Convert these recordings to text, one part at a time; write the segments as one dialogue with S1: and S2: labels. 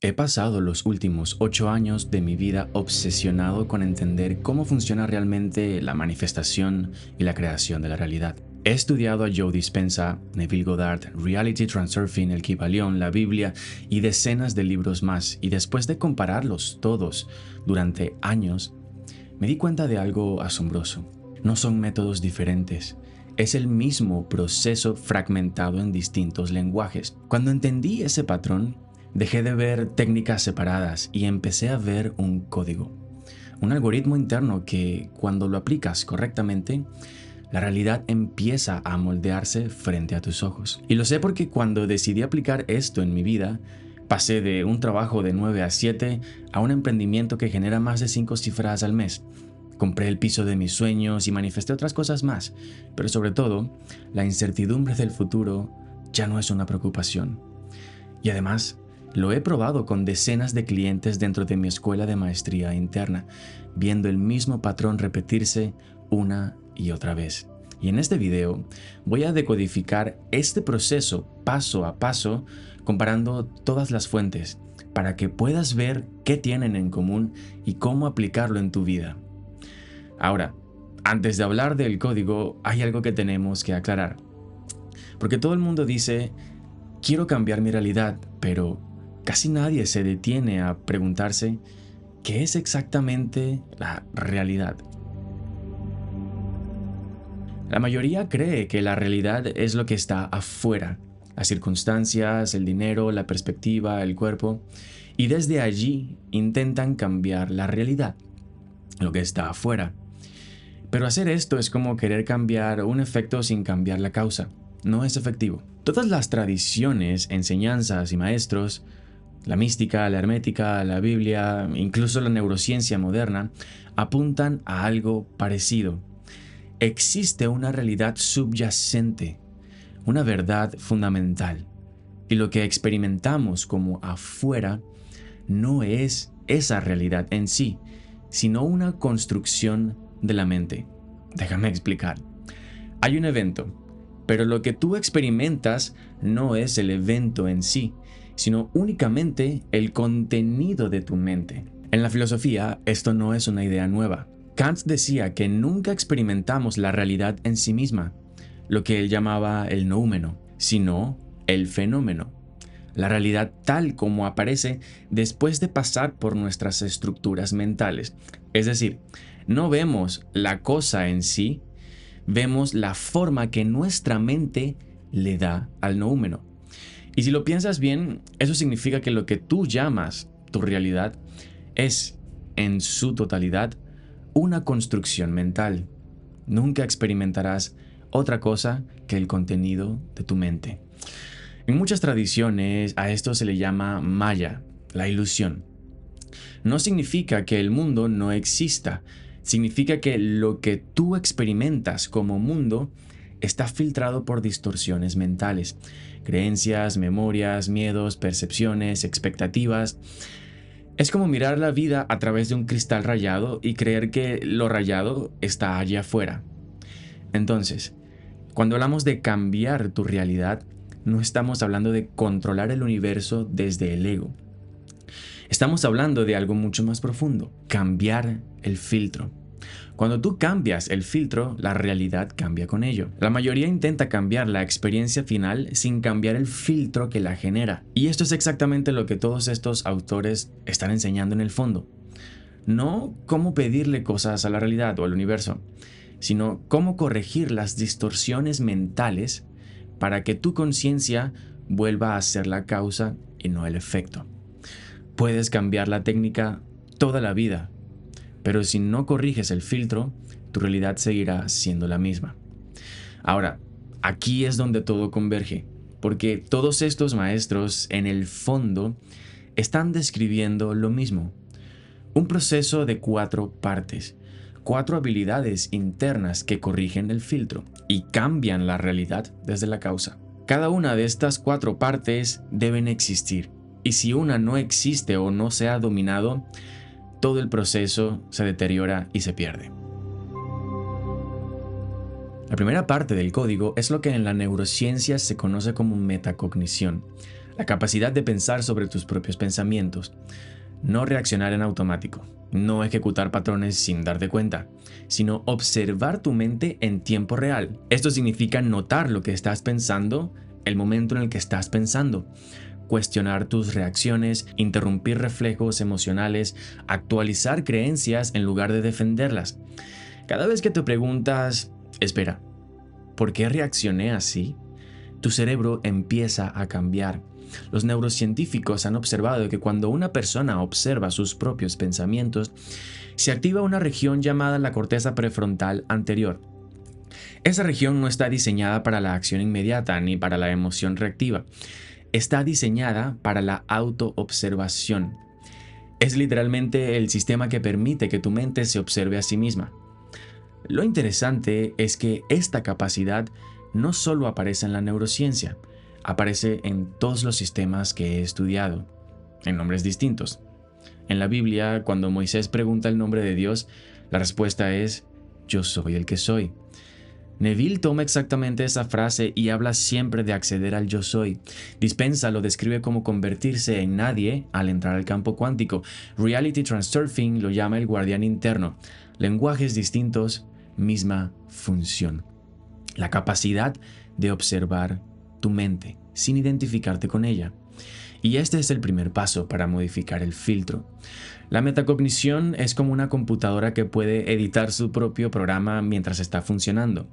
S1: He pasado los últimos 8 años de mi vida obsesionado con entender cómo funciona realmente la manifestación y la creación de la realidad. He estudiado a Joe Dispenza, Neville Goddard, Reality Transurfing, el Kybalión, la Biblia y decenas de libros más, y después de compararlos todos durante años, me di cuenta de algo asombroso. No son métodos diferentes. Es el mismo proceso fragmentado en distintos lenguajes. Cuando entendí ese patrón, dejé de ver técnicas separadas y empecé a ver un código. Un algoritmo interno que, cuando lo aplicas correctamente, la realidad empieza a moldearse frente a tus ojos. Y lo sé porque cuando decidí aplicar esto en mi vida, pasé de un trabajo de 9 a 7 a un emprendimiento que genera más de 5 cifras al mes. Compré el piso de mis sueños y manifesté otras cosas más, pero sobre todo, la incertidumbre del futuro ya no es una preocupación. Y además, lo he probado con decenas de clientes dentro de mi escuela de maestría interna, viendo el mismo patrón repetirse una y otra vez. Y en este video voy a decodificar este proceso paso a paso, comparando todas las fuentes, para que puedas ver qué tienen en común y cómo aplicarlo en tu vida. Ahora, antes de hablar del código, hay algo que tenemos que aclarar. Porque todo el mundo dice, quiero cambiar mi realidad, pero casi nadie se detiene a preguntarse qué es exactamente la realidad. La mayoría cree que la realidad es lo que está afuera, las circunstancias, el dinero, la perspectiva, el cuerpo, y desde allí intentan cambiar la realidad, lo que está afuera. Pero hacer esto es como querer cambiar un efecto sin cambiar la causa. No es efectivo. Todas las tradiciones, enseñanzas y maestros, la mística, la hermética, la Biblia, incluso la neurociencia moderna, apuntan a algo parecido. Existe una realidad subyacente, una verdad fundamental, y lo que experimentamos como afuera no es esa realidad en sí, sino una construcción de la mente. Déjame explicar. Hay un evento, pero lo que tú experimentas no es el evento en sí, sino únicamente el contenido de tu mente. En la filosofía, esto no es una idea nueva. Kant decía que nunca experimentamos la realidad en sí misma, lo que él llamaba el noúmeno, sino el fenómeno. La realidad tal como aparece después de pasar por nuestras estructuras mentales. Es decir, no vemos la cosa en sí, vemos la forma que nuestra mente le da al noúmeno. Y si lo piensas bien, eso significa que lo que tú llamas tu realidad es, en su totalidad, una construcción mental. Nunca experimentarás otra cosa que el contenido de tu mente. En muchas tradiciones a esto se le llama Maya, la ilusión. No significa que el mundo no exista, significa que lo que tú experimentas como mundo está filtrado por distorsiones mentales, creencias, memorias, miedos, percepciones, expectativas. Es como mirar la vida a través de un cristal rayado y creer que lo rayado está allá afuera. Entonces, cuando hablamos de cambiar tu realidad, no estamos hablando de controlar el universo desde el ego. Estamos hablando de algo mucho más profundo, cambiar el filtro. Cuando tú cambias el filtro, la realidad cambia con ello. La mayoría intenta cambiar la experiencia final sin cambiar el filtro que la genera. Y esto es exactamente lo que todos estos autores están enseñando en el fondo. No cómo pedirle cosas a la realidad o al universo, sino cómo corregir las distorsiones mentales para que tu conciencia vuelva a ser la causa y no el efecto. Puedes cambiar la técnica toda la vida, pero si no corriges el filtro, tu realidad seguirá siendo la misma. Ahora, aquí es donde todo converge, porque todos estos maestros, en el fondo, están describiendo lo mismo. Un proceso de 4 partes, 4 habilidades internas que corrigen el filtro y cambian la realidad desde la causa. Cada una de estas 4 partes deben existir, y si una no existe o no se ha dominado, todo el proceso se deteriora y se pierde. La primera parte del código es lo que en la neurociencia se conoce como metacognición. La capacidad de pensar sobre tus propios pensamientos. No reaccionar en automático, no ejecutar patrones sin darte cuenta, sino observar tu mente en tiempo real. Esto significa notar lo que estás pensando, el momento en el que estás pensando, cuestionar tus reacciones, interrumpir reflejos emocionales, actualizar creencias en lugar de defenderlas. Cada vez que te preguntas, espera, ¿por qué reaccioné así? Tu cerebro empieza a cambiar. Los neurocientíficos han observado que cuando una persona observa sus propios pensamientos, se activa una región llamada la corteza prefrontal anterior. Esa región no está diseñada para la acción inmediata ni para la emoción reactiva. Está diseñada para la autoobservación. Es literalmente el sistema que permite que tu mente se observe a sí misma. Lo interesante es que esta capacidad no solo aparece en la neurociencia, aparece en todos los sistemas que he estudiado, en nombres distintos. En la Biblia, cuando Moisés pregunta el nombre de Dios, la respuesta es: yo soy el que soy. Neville toma exactamente esa frase y habla siempre de acceder al yo soy. Dispenza lo describe como convertirse en nadie al entrar al campo cuántico. Reality Transurfing lo llama el guardián interno. Lenguajes distintos, misma función. La capacidad de observar tu mente sin identificarte con ella. Y este es el primer paso para modificar el filtro. La metacognición es como una computadora que puede editar su propio programa mientras está funcionando.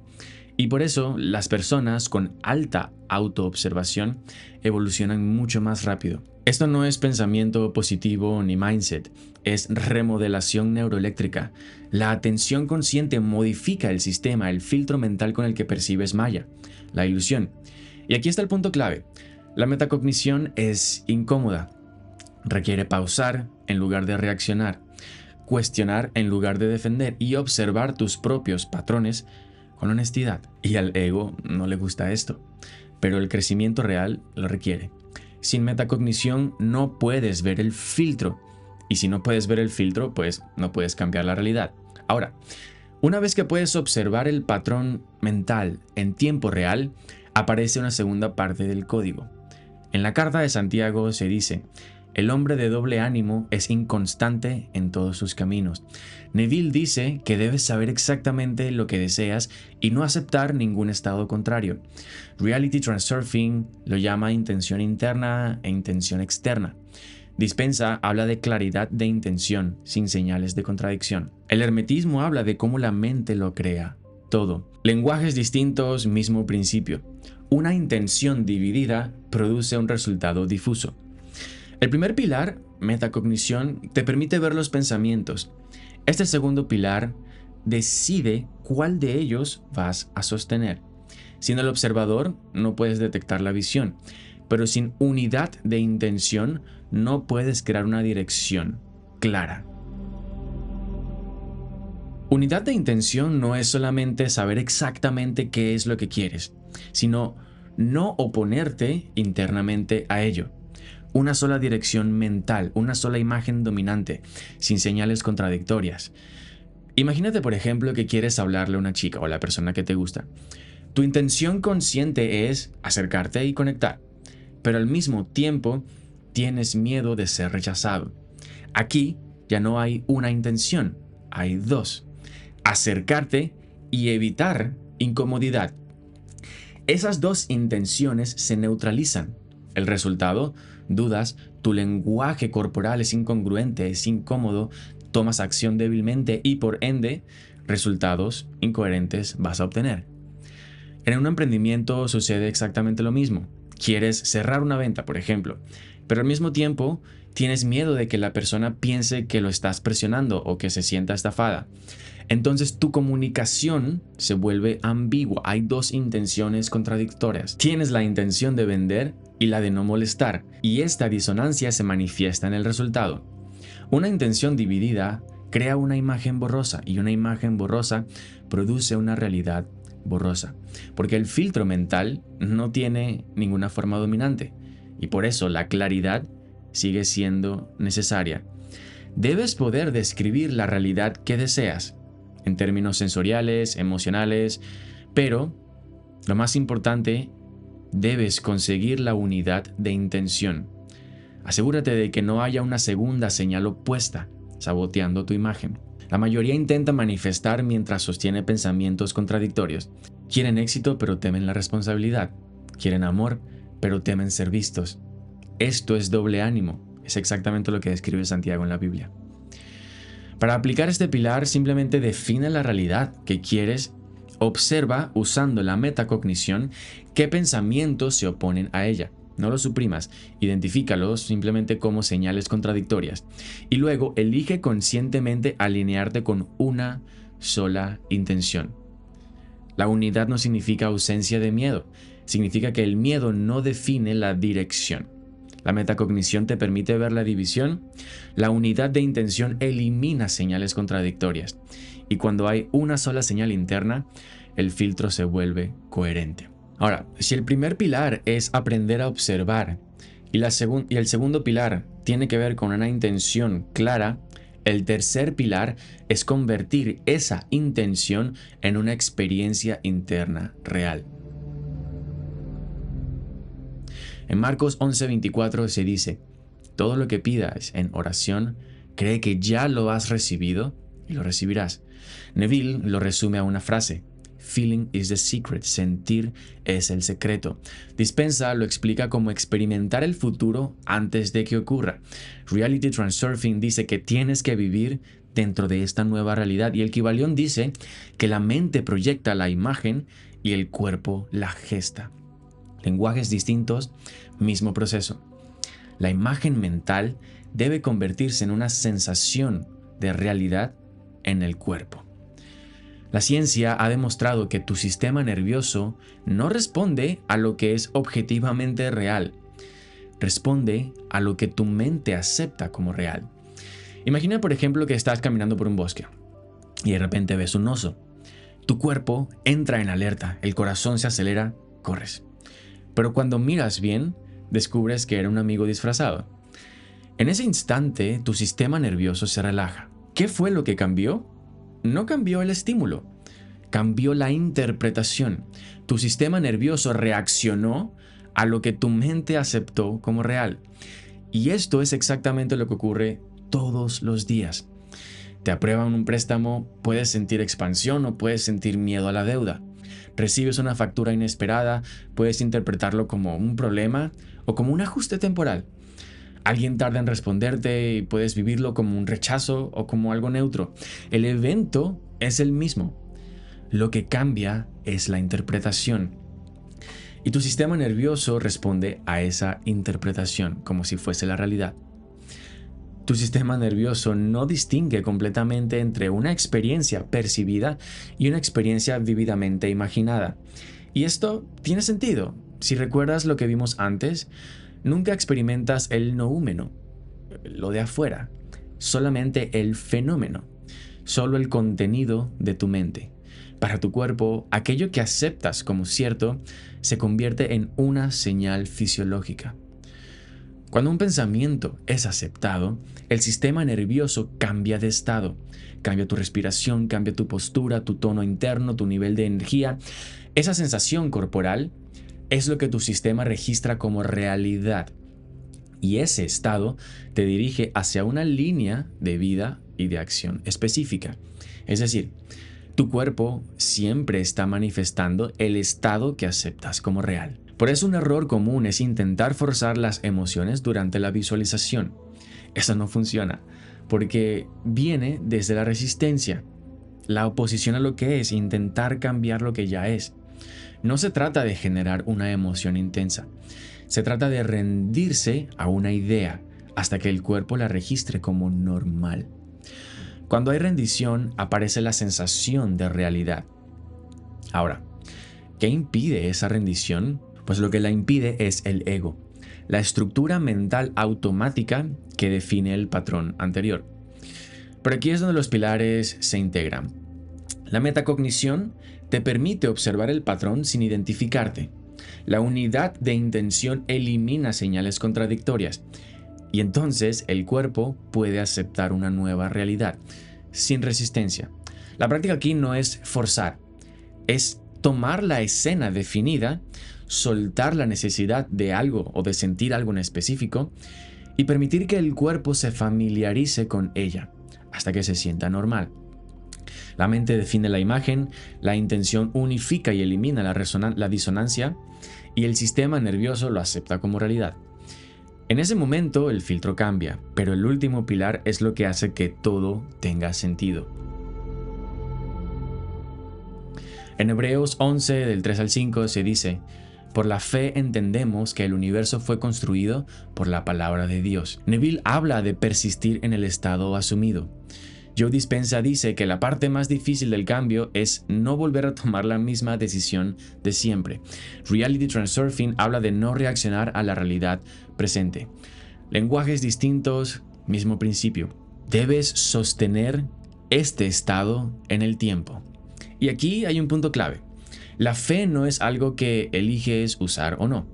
S1: Y por eso las personas con alta autoobservación evolucionan mucho más rápido. Esto no es pensamiento positivo ni mindset, es remodelación neuroeléctrica. La atención consciente modifica el sistema, el filtro mental con el que percibes Maya, la ilusión. Y aquí está el punto clave. La metacognición es incómoda. Requiere pausar en lugar de reaccionar, cuestionar en lugar de defender y observar tus propios patrones con honestidad. Y al ego no le gusta esto, pero el crecimiento real lo requiere. Sin metacognición no puedes ver el filtro, y si no puedes ver el filtro, pues no puedes cambiar la realidad. Ahora, una vez que puedes observar el patrón mental en tiempo real, aparece una segunda parte del código. En la carta de Santiago se dice: el hombre de doble ánimo es inconstante en todos sus caminos. Neville dice que debes saber exactamente lo que deseas y no aceptar ningún estado contrario. Reality Transurfing lo llama intención interna e intención externa. Dispensa habla de claridad de intención, sin señales de contradicción. El hermetismo habla de cómo la mente lo crea todo. Lenguajes distintos, mismo principio. Una intención dividida produce un resultado difuso. El primer pilar, metacognición, te permite ver los pensamientos. Este segundo pilar decide cuál de ellos vas a sostener. Sin el observador no puedes detectar la visión, pero sin unidad de intención no puedes crear una dirección clara. Unidad de intención no es solamente saber exactamente qué es lo que quieres, sino no oponerte internamente a ello. Una sola dirección mental, una sola imagen dominante, sin señales contradictorias. Imagínate, por ejemplo, que quieres hablarle a una chica o a la persona que te gusta. Tu intención consciente es acercarte y conectar, pero al mismo tiempo tienes miedo de ser rechazado. Aquí ya no hay una intención, hay dos: acercarte y evitar incomodidad. Esas dos intenciones se neutralizan. El resultado: dudas, tu lenguaje corporal es incongruente, es incómodo, tomas acción débilmente y por ende, resultados incoherentes vas a obtener. En un emprendimiento sucede exactamente lo mismo. Quieres cerrar una venta, por ejemplo, pero al mismo tiempo tienes miedo de que la persona piense que lo estás presionando o que se sienta estafada. Entonces tu comunicación se vuelve ambigua, hay dos intenciones contradictorias. Tienes la intención de vender y la de no molestar, y esta disonancia se manifiesta en el resultado. Una intención dividida crea una imagen borrosa y una imagen borrosa produce una realidad borrosa, porque el filtro mental no tiene ninguna forma dominante y por eso la claridad sigue siendo necesaria. Debes poder describir la realidad que deseas en términos sensoriales, emocionales, pero lo más importante debes conseguir la unidad de intención. Asegúrate de que no haya una segunda señal opuesta, saboteando tu imagen. La mayoría intenta manifestar mientras sostiene pensamientos contradictorios. Quieren éxito pero temen la responsabilidad. Quieren amor pero temen ser vistos. Esto es doble ánimo. Es exactamente lo que describe Santiago en la Biblia. Para aplicar este pilar, simplemente define la realidad que quieres. Observa, usando la metacognición, qué pensamientos se oponen a ella. No los suprimas, identifícalos simplemente como señales contradictorias. Y luego elige conscientemente alinearte con una sola intención. La unidad no significa ausencia de miedo, significa que el miedo no define la dirección. La metacognición te permite ver la división. La unidad de intención elimina señales contradictorias. Y cuando hay una sola señal interna, el filtro se vuelve coherente. Ahora, si el primer pilar es aprender a observar y el segundo pilar tiene que ver con una intención clara, el tercer pilar es convertir esa intención en una experiencia interna real. En Marcos 11:24 se dice: todo lo que pidas en oración, cree que ya lo has recibido y lo recibirás. Neville lo resume a una frase: feeling is the secret, sentir es el secreto. Dispensa lo explica como experimentar el futuro antes de que ocurra. Reality Transurfing dice que tienes que vivir dentro de esta nueva realidad, y el Kybalión dice que la mente proyecta la imagen y el cuerpo la gesta. Lenguajes distintos, mismo proceso. La imagen mental debe convertirse en una sensación de realidad en el cuerpo. La ciencia ha demostrado que tu sistema nervioso no responde a lo que es objetivamente real, responde a lo que tu mente acepta como real. Imagina, por ejemplo, que estás caminando por un bosque y de repente ves un oso. Tu cuerpo entra en alerta, el corazón se acelera, corres. Pero cuando miras bien, descubres que era un amigo disfrazado. En ese instante, tu sistema nervioso se relaja. ¿Qué fue lo que cambió? No cambió el estímulo, cambió la interpretación. Tu sistema nervioso reaccionó a lo que tu mente aceptó como real. Y esto es exactamente lo que ocurre todos los días. Te aprueban un préstamo, puedes sentir expansión o puedes sentir miedo a la deuda. Recibes una factura inesperada, puedes interpretarlo como un problema o como un ajuste temporal. Alguien tarda en responderte y puedes vivirlo como un rechazo o como algo neutro. El evento es el mismo. Lo que cambia es la interpretación. Y tu sistema nervioso responde a esa interpretación como si fuese la realidad. Tu sistema nervioso no distingue completamente entre una experiencia percibida y una experiencia vívidamente imaginada. Y esto tiene sentido. Si recuerdas lo que vimos antes, nunca experimentas el noúmeno, lo de afuera, solamente el fenómeno, solo el contenido de tu mente. Para tu cuerpo, aquello que aceptas como cierto se convierte en una señal fisiológica. Cuando un pensamiento es aceptado, el sistema nervioso cambia de estado. Cambia tu respiración, cambia tu postura, tu tono interno, tu nivel de energía. Esa sensación corporal es lo que tu sistema registra como realidad. Y ese estado te dirige hacia una línea de vida y de acción específica. Es decir, tu cuerpo siempre está manifestando el estado que aceptas como real. Por eso un error común es intentar forzar las emociones durante la visualización. Eso no funciona, porque viene desde la resistencia, la oposición a lo que es, intentar cambiar lo que ya es. No se trata de generar una emoción intensa, se trata de rendirse a una idea hasta que el cuerpo la registre como normal. Cuando hay rendición, aparece la sensación de realidad. Ahora, ¿qué impide esa rendición? Pues lo que la impide es el ego, la estructura mental automática que define el patrón anterior. Pero aquí es donde los pilares se integran. La metacognición te permite observar el patrón sin identificarte. La unidad de intención elimina señales contradictorias. Y entonces el cuerpo puede aceptar una nueva realidad, sin resistencia. La práctica aquí no es forzar, es tomar la escena definida, soltar la necesidad de algo o de sentir algo en específico y permitir que el cuerpo se familiarice con ella hasta que se sienta normal. La mente define la imagen, la intención unifica y elimina la disonancia y el sistema nervioso lo acepta como realidad. En ese momento el filtro cambia, pero el último pilar es lo que hace que todo tenga sentido. En Hebreos 11, del 3 al 5 se dice: por la fe entendemos que el universo fue construido por la palabra de Dios. Neville habla de persistir en el estado asumido. Joe Dispenza dice que la parte más difícil del cambio es no volver a tomar la misma decisión de siempre. Reality Transurfing habla de no reaccionar a la realidad presente. Lenguajes distintos, mismo principio. Debes sostener este estado en el tiempo. Y aquí hay un punto clave. La fe no es algo que eliges usar o no.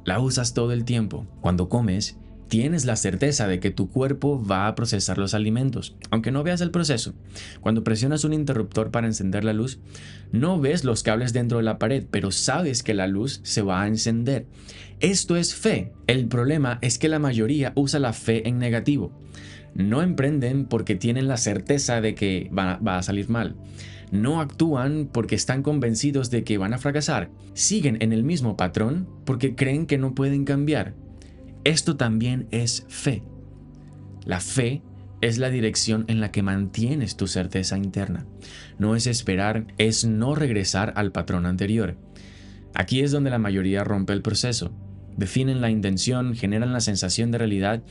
S1: La usas todo el tiempo. Cuando comes, tienes la certeza de que tu cuerpo va a procesar los alimentos, aunque no veas el proceso. Cuando presionas un interruptor para encender la luz, no ves los cables dentro de la pared, pero sabes que la luz se va a encender. Esto es fe. El problema es que la mayoría usa la fe en negativo. No emprenden porque tienen la certeza de que va a salir mal. No actúan porque están convencidos de que van a fracasar. Siguen en el mismo patrón porque creen que no pueden cambiar. Esto también es fe. La fe es la dirección en la que mantienes tu certeza interna. No es esperar, es no regresar al patrón anterior. Aquí es donde la mayoría rompe el proceso. Definen la intención, generan la sensación de realidad,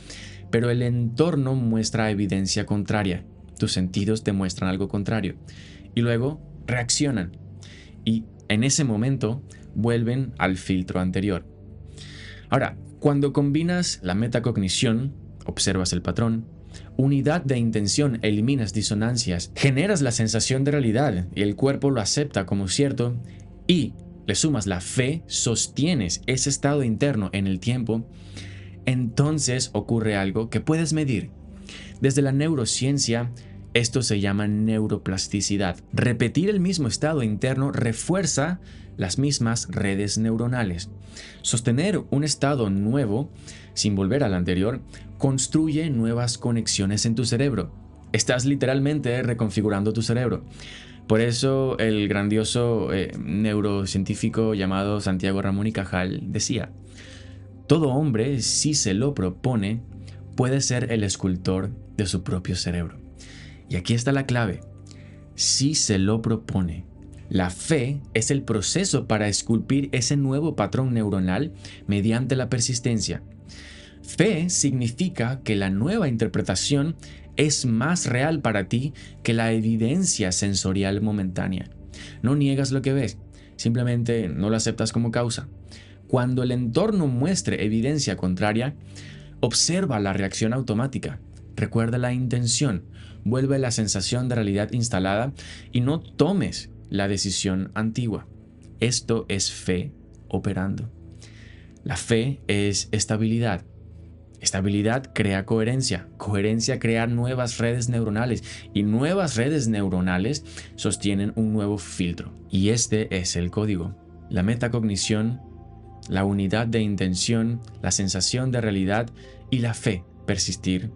S1: pero el entorno muestra evidencia contraria. Tus sentidos te muestran algo contrario. Y luego reaccionan. Y en ese momento vuelven al filtro anterior. Ahora, cuando combinas la metacognición, observas el patrón, unidad de intención, eliminas disonancias, generas la sensación de realidad y el cuerpo lo acepta como cierto, y le sumas la fe, sostienes ese estado interno en el tiempo, entonces ocurre algo que puedes medir. Desde la neurociencia, esto se llama neuroplasticidad. Repetir el mismo estado interno refuerza las mismas redes neuronales. Sostener un estado nuevo, sin volver al anterior, construye nuevas conexiones en tu cerebro. Estás literalmente reconfigurando tu cerebro. Por eso el grandioso neurocientífico llamado Santiago Ramón y Cajal decía: todo hombre, si se lo propone, puede ser el escultor de su propio cerebro. Y aquí está la clave: si se lo propone. La fe es el proceso para esculpir ese nuevo patrón neuronal mediante la persistencia. Fe significa que la nueva interpretación es más real para ti que la evidencia sensorial momentánea. No niegas lo que ves, simplemente no lo aceptas como causa. Cuando el entorno muestre evidencia contraria, observa la reacción automática. Recuerda la intención, vuelve la sensación de realidad instalada y no tomes la decisión antigua. Esto es fe operando. La fe es estabilidad. Estabilidad crea coherencia. Coherencia crea nuevas redes neuronales y nuevas redes neuronales sostienen un nuevo filtro. Y este es el código. La metacognición, la unidad de intención, la sensación de realidad y la fe. Persistir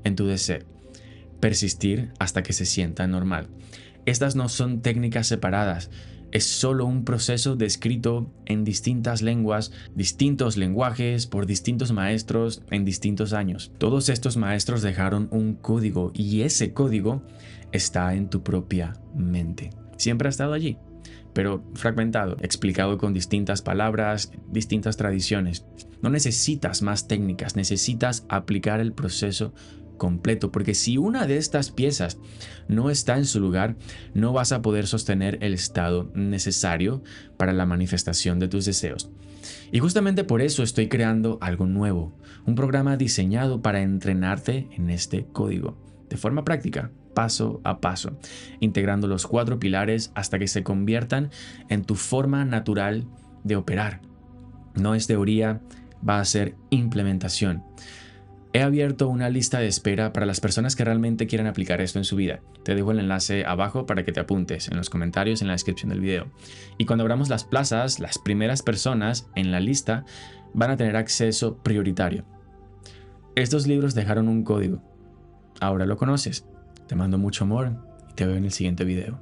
S1: en tu deseo. Persistir hasta que se sienta normal. Estas no son técnicas separadas. Es solo un proceso descrito en distintas lenguas, distintos lenguajes, por distintos maestros en distintos años. Todos estos maestros dejaron un código y ese código está en tu propia mente. Siempre ha estado allí, pero fragmentado, explicado con distintas palabras, distintas tradiciones. No necesitas más técnicas, necesitas aplicar el proceso completo, porque si una de estas piezas no está en su lugar, no vas a poder sostener el estado necesario para la manifestación de tus deseos. Y justamente por eso estoy creando algo nuevo, un programa diseñado para entrenarte en este código, de forma práctica, paso a paso, integrando los 4 pilares hasta que se conviertan en tu forma natural de operar. No es teoría, va a ser implementación. He abierto una lista de espera para las personas que realmente quieran aplicar esto en su vida. Te dejo el enlace abajo para que te apuntes en los comentarios, en la descripción del video. Y cuando abramos las plazas, las primeras personas en la lista van a tener acceso prioritario. Estos libros dejaron un código. Ahora lo conoces. Te mando mucho amor y te veo en el siguiente video.